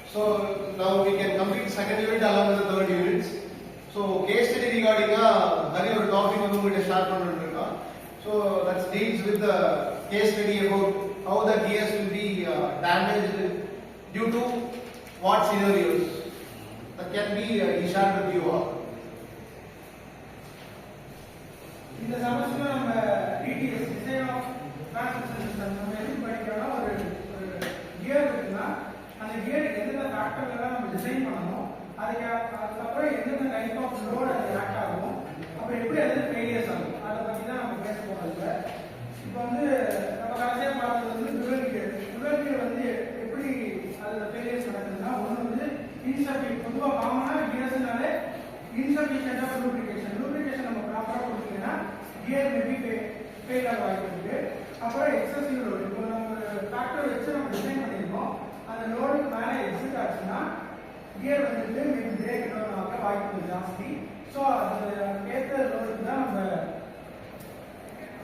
So now we can complete second unit along with the third unit. So case study regarding Hari or topic வந்து உங்ககிட்ட share பண்ணிட்டு இருக்கோம். So that deals with the case study about how the gears will be damaged due to what scenarios. That can be shared with you all. இந்த சமஸ்கிருதம் நம்ம TDS design of transmission system நம்ம எப்படி படிக்கிறோம்னா ஒரு gear இருக்குன்னா அந்த கியருக்கு எந்தெந்த ஃபேக்டர்லாம் நம்ம design பண்ணணும் அதுக்கப்புறம் எந்தெந்த டைப் ஆஃப் லோட் அது ஆக்ட் ஆகும் அப்புறம் எப்படி அது ஃபெயிலியர்ஸ் ஆகும் அதை பற்றி தான் நம்ம பேச போகிறோம் இல்லை இப்போ வந்து நம்ம கடைசியாக பார்த்தது வந்து டுவெல் வந்து எப்படி அதில் ஃபெயிலியர்ஸ் நடக்குதுன்னா ஒன்று வந்து இன்சஃபிஷியன்ட் பொதுவாக காமனாக கியர்ஸ்னாலே இன்சஃபிஷியன்ட் ஆஃப் லூப்ரிகேஷன் நம்ம ப்ராப்பராக கொடுத்தீங்கன்னா கியர் மேபி ஃபெயில் ஆக வாய்ப்பு இருக்கு அப்புறம் எக்ஸசிவ் லோடு இப்போ நம்ம ஒரு ஃபேக்டர் வச்சு நம்ம டிசைன் பண்ணியிருக்கோம் அந்த லோடுக்கு மேலே எக்ஸிட் ஆச்சுன்னா கியர் வந்துட்டு மேபி பிரேக் டவுன் ஆக வாய்ப்பு ஜாஸ்தி ஸோ அது ஏற்ற லோடுக்கு தான் நம்ம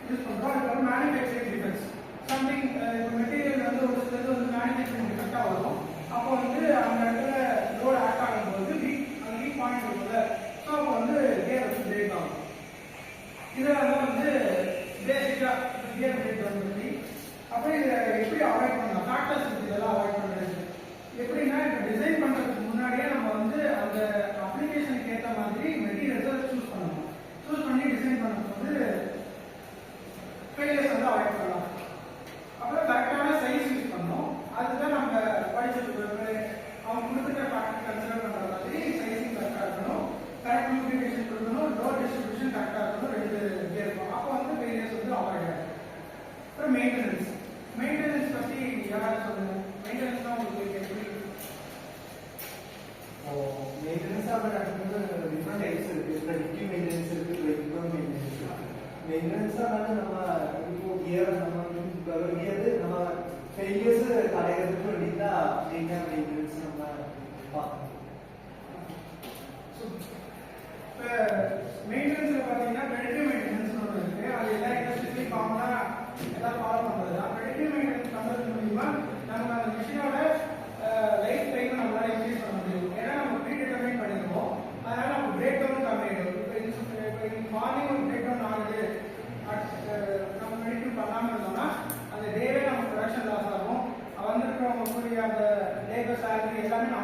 யூஸ் பண்ணுறோம் அதுக்கப்புறம் மேனுஃபேக்சரிங் டிஃபெக்ட்ஸ் சம்திங் இப்போ மெட்டீரியல் வந்து ஒரு சிலது வந்து மேனுஃபேக்சரிங் டிஃபெக்டாக வரும் அப்போ வந்து அந்த இடத்துல லோடு ஆக்ட் ஆகும்போது வீக் பாயிண்ட் இருக்கும்ல ஸோ அப்போ வந்து கியர் வந்து பிரேக் ஆகும் இதெல்லாம் தான் வந்து பேசிக்காக கியர் பிரேக் டவுன் பற்றி அப்புறம் இதை எப்படி அவாய்ட் பண்ணலாம் ஃபேக்டர்ஸ் இதெல்லாம் அவாய்ட் பண்ணுறது எப்படின்னா இப்போ டிசைன் பண்ணுறதுக்கு முன்னாடியே நம்ம வந்து அந்த அப்ளிகேஷனுக்கு ஏற்ற மாதிரி மெட்டீரியல்ஸை சூஸ் பண்ணணும் சூஸ் பண்ணி டிசைன் பண்ணும்போது ஃபெயிலியர்ஸ் வந்து அவாய்ட் பண்ணலாம் அப்புறம் கரெக்டான சைஸ் யூஸ் பண்ணணும் அதுதான் நம்ம படிச்சுட்டு அவங்க கொடுத்துட்ட ஃபேக்டர் கன்சிடர் பண்ணுற மாதிரி சைஸிங் கரெக்டாக இருக்கணும் கரெக்ட் லூப்ரிகேஷன் கொடுக்கணும் லோட் டிஸ்ட்ரிபியூஷன் கரெக்டாக இருக்கணும் ரெண்டு இருக்கும் அப்போ வந்து ஃபெயிலியர்ஸ் வந்து அவாய்ட் ஆகும் அப்புறம் மெயின்டெனன்ஸ் பற்றி யாராவது சொல்லுங்க மெயின்டெனன்ஸ் தான் உங்களுக்கு எப்படி மெயின்டெனன்ஸ் அப்படின்றது டிஃப்ரெண்ட் டைப்ஸ் இருக்கு ப்ரெடிக்டிவ் மெயின்டெனன்ஸ் இருக்கு ப்ரெடிக்டிவ் மெயின்டெனன்ஸ் இருக்கு மெயின்டெனன்ஸ் வந்து நம்ம இப்போ கியர் நம்ம கியர் நம்ம ஃபெயிலியர்ஸ் அடையிறதுக்கு வேண்டியதா மெயின்டெனன்ஸ் மெயின்டெனன்ஸ் நம்ம பார்க்கணும் இப்போ மெயின்டெனன்ஸில் பார்த்தீங்கன்னா ப்ரெடிக்டிவ் மெயின்டெனன்ஸ் ஒன்று இருக்கு அது எல்லா இண்டஸ்ட்ரியிலையும் காமனாக எல்லாம் ஃபாலோ பண்ணுறது தான் ப்ரெடிக்டிவ் மெயின்டெனன்ஸ் பண்ணுறது மூலிமா நம்ம அந்த மிஷினோட லைஃப் டைம் நம்மளால இன்க்ரீஸ் பண்ண முடியும் ஏன்னா நம்ம ப்ரீ டிட்டர்மைன் பண்ணிடுவோம் அதனால நம்ம பிரேக் டவுன் கம்மியாயிடும் இப்போ மார்னிங் ஒரு பிரேக் டவுன் ஆகுது நம்ம மெடிக்கல் பண்ணாமல் இருந்தோம்னா அந்த டேவே நம்ம ப்ரொடக்ஷன் லாஸ் ஆகும் வந்திருக்கிறவங்க கூடிய அந்த லேபர் சேலரி எல்லாமே நம்ம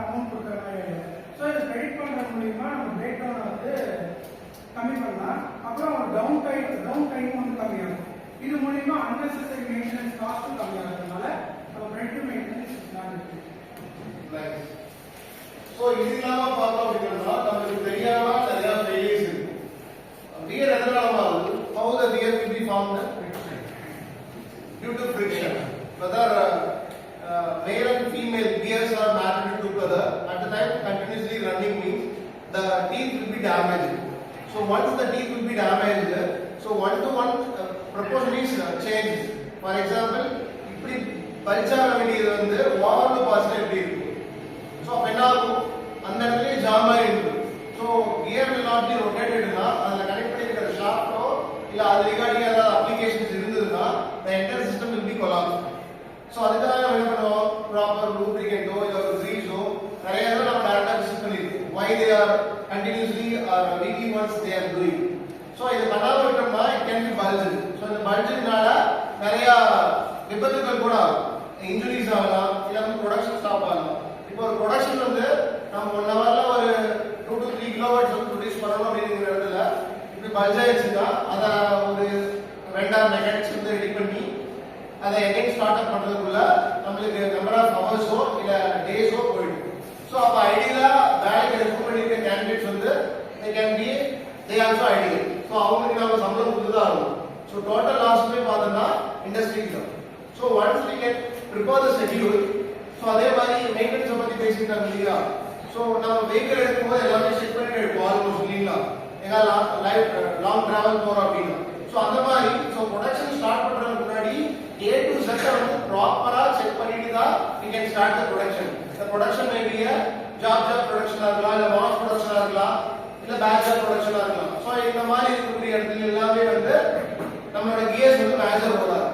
அமௌண்ட் கொடுக்குற மாதிரி ஆகிடும் ஸோ இதை ப்ரெடிக்ட் பண்ணுறது மூலிமா நம்ம பிரேக் டவுனை வந்து கம்மி பண்ணலாம் அப்புறம் டவுன் டைமும் வந்து கம்மியாகும் இது மூலிமா அன்னெசரி மெயின்டெனன்ஸ் காஸ்ட்டும் கம்மியாகிறதுனால நம்ம ப்ரெடிக்டிவ் மெயின்டெனன்ஸ் ஸோ இது இல்லாமல் பார்த்தோம் அப்படின்னா நமக்கு தெரியாம நிறைய ஃபெயிலியர்ஸ் இருக்கு கியர் எதனால ஆகுது how the gear will be formed due to friction whether male and female gears are married together at the time continuously running means the teeth will be damaged so once the teeth will be damaged so one to one proportion is changed for example இப்படி பல்சாக வேண்டியது வந்து ஓவர்ல பாஸ்ல எப்படி இருக்கு so அப்போ என்ன ஆகும் அந்த இடத்துல ஜாம் ஆகிருக்கு so gear will not be rotated அதில் கனெக்ட் பண்ணியிருக்கிற ஷாஃப்டோ இல்லை அது ரிகார்டிங் ஏதாவது அப்ளிகேஷன்ஸ் இருந்ததுன்னா the entire system will be collapsed so அதுக்காக நம்ம என்ன பண்ணுவோம் ப்ராப்பர் லூப்ரிகேட்டோ இல்லை ஒரு கிரீஸோ நிறைய நம்ம டேரக்டாக விசிட் பண்ணியிருக்கோம் why they are continuously or weekly once they are doing so இது பண்ணாமல் விட்டோம்னா it can be bulged so இந்த பல்ஜினால நிறைய விபத்துகள் கூட இன்ஜுரிஸ் ஆகலாம் இல்லை வந்து ப்ரொடக்ஷன் ஸ்டாப் ஆகலாம் இப்போ ஒரு ப்ரொடக்ஷன் வந்து நம்ம 1 ஹவர்ல ஒரு 2 to 3 கிலோவாட்ஸ் வந்து ப்ரொடியூஸ் பண்ணணும் அப்படிங்கிற இடத்துல இப்படி பல்ஜ் ஆயிடுச்சுன்னா அதை ஒரு வெண்டார் மெக்கானிக்ஸ் வந்து ரெடி பண்ணி அதை எகைன் ஸ்டார்ட் அப் பண்ணுறதுக்குள்ள நம்மளுக்கு நம்பர் ஆஃப் ஹவர்ஸோ இல்லை டேஸோ போயிடும் ஸோ அப்போ ஐடியலா வேலைக்கு ரெஃபர் பண்ணியிருக்க கேண்டிடேட்ஸ் வந்து they also ஐடியல் ஸோ அவங்களுக்கு நம்ம சம்பளம் கொடுத்து தான் ஆகும் ஸோ டோட்டல் லாஸ்ட்டுமே பார்த்தோம்னா இண்டஸ்ட்ரிக்கு தான் so once we can prepare the schedule so அதே மாதிரி மெயின்டெனன்ஸை பற்றி பேசிட்டாங்க இல்லையா ஸோ நம்ம வெஹிக்கிள் எடுக்கும்போது எல்லாமே செக் பண்ணிட்டு எடுப்போம் ஆல்மோஸ்ட் இல்லைங்களா எங்க லாங் டிராவல் போகிறோம் அப்படின்னா ஸோ அந்த மாதிரி ஸோ ப்ரொடக்ஷன் ஸ்டார்ட் பண்ணுறதுக்கு முன்னாடி A to Z வந்து ப்ராப்பராக செக் பண்ணிட்டு தான் we can start the production the production may be a job ப்ரொடக்ஷனாக இருக்கலாம் இல்லை மாஸ் ப்ரொடக்ஷனாக இருக்கலாம் இல்லை பேட்ச் ப்ரொடக்ஷனாக இருக்கலாம் ஸோ இந்த மாதிரி இருக்கக்கூடிய இடத்துல எல்லாமே வந்து நம்மளோட கியர்ஸ் வந்து மேஜர் ரோலாக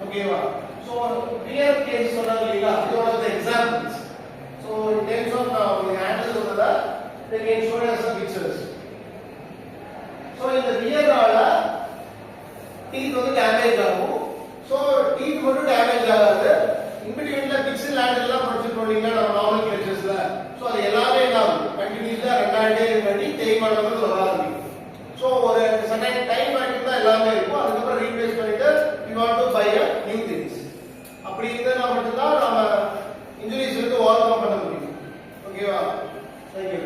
ஓகேவா ஸோ ரியல் கேஸ் சொன்னாங்க இல்லையா இதோட எக்ஸாம்பிள்ஸ் டேமேஜ் ஆகும். ஸோ டீத் மட்டும் டேமேஜ் ஆகாது. இன்பிட்வீன்ல பிக்சல் லேண்ட் எல்லாம் படிச்சுட்டு போனீங்கன்னா நம்ம நார்மல் கிளச்சஸ்ல ஸோ அது எல்லாமே என்ன ஆகும் கண்டினியூஸா 2 டே பண்ணி தேய்மானங்கள் வர ஆரம்பிக்கும். ஸோ ஒரு சர்டன் டைம் வரைக்கும் தான் எல்லாமே இருக்கும். அதுக்கப்புறம் ரீப்ளேஸ் பண்ணிட்டு you want to buy a new things. அப்படி இருந்தா மட்டும்தான் நம்ம இன்ஜுரிஸ் வந்து ஓவர் கம் பண்ண முடியும். ஓகேவா? தேங்க்யூ.